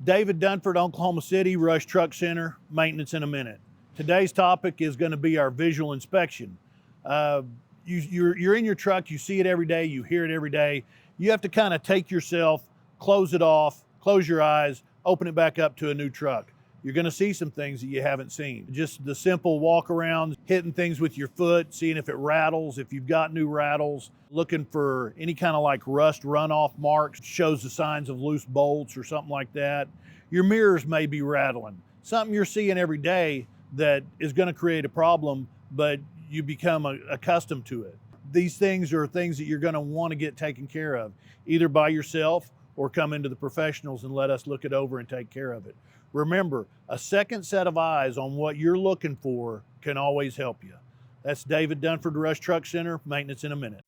David Dunford, Oklahoma City, Rush Truck Center, maintenance in a minute. Today's topic is going to be our visual inspection. You're in your truck, you see it every day, you hear it every day. You have to kind of take yourself, close it off, close your eyes, open it back up to a new truck. You're going to see some things that you haven't seen. Just the simple walk around, hitting things with your foot, seeing if it rattles, if you've got new rattles, looking for any kind of like rust runoff marks, shows the signs of loose bolts or something like that. Your mirrors may be rattling. Something you're seeing every day that is going to create a problem, but you become accustomed to it. These things are things that you're going to want to get taken care of, either by yourself or come into the professionals and let us look it over and take care of it. Remember, a second set of eyes on what you're looking for can always help you. That's David Dunford, Rush Truck Center, maintenance in a minute.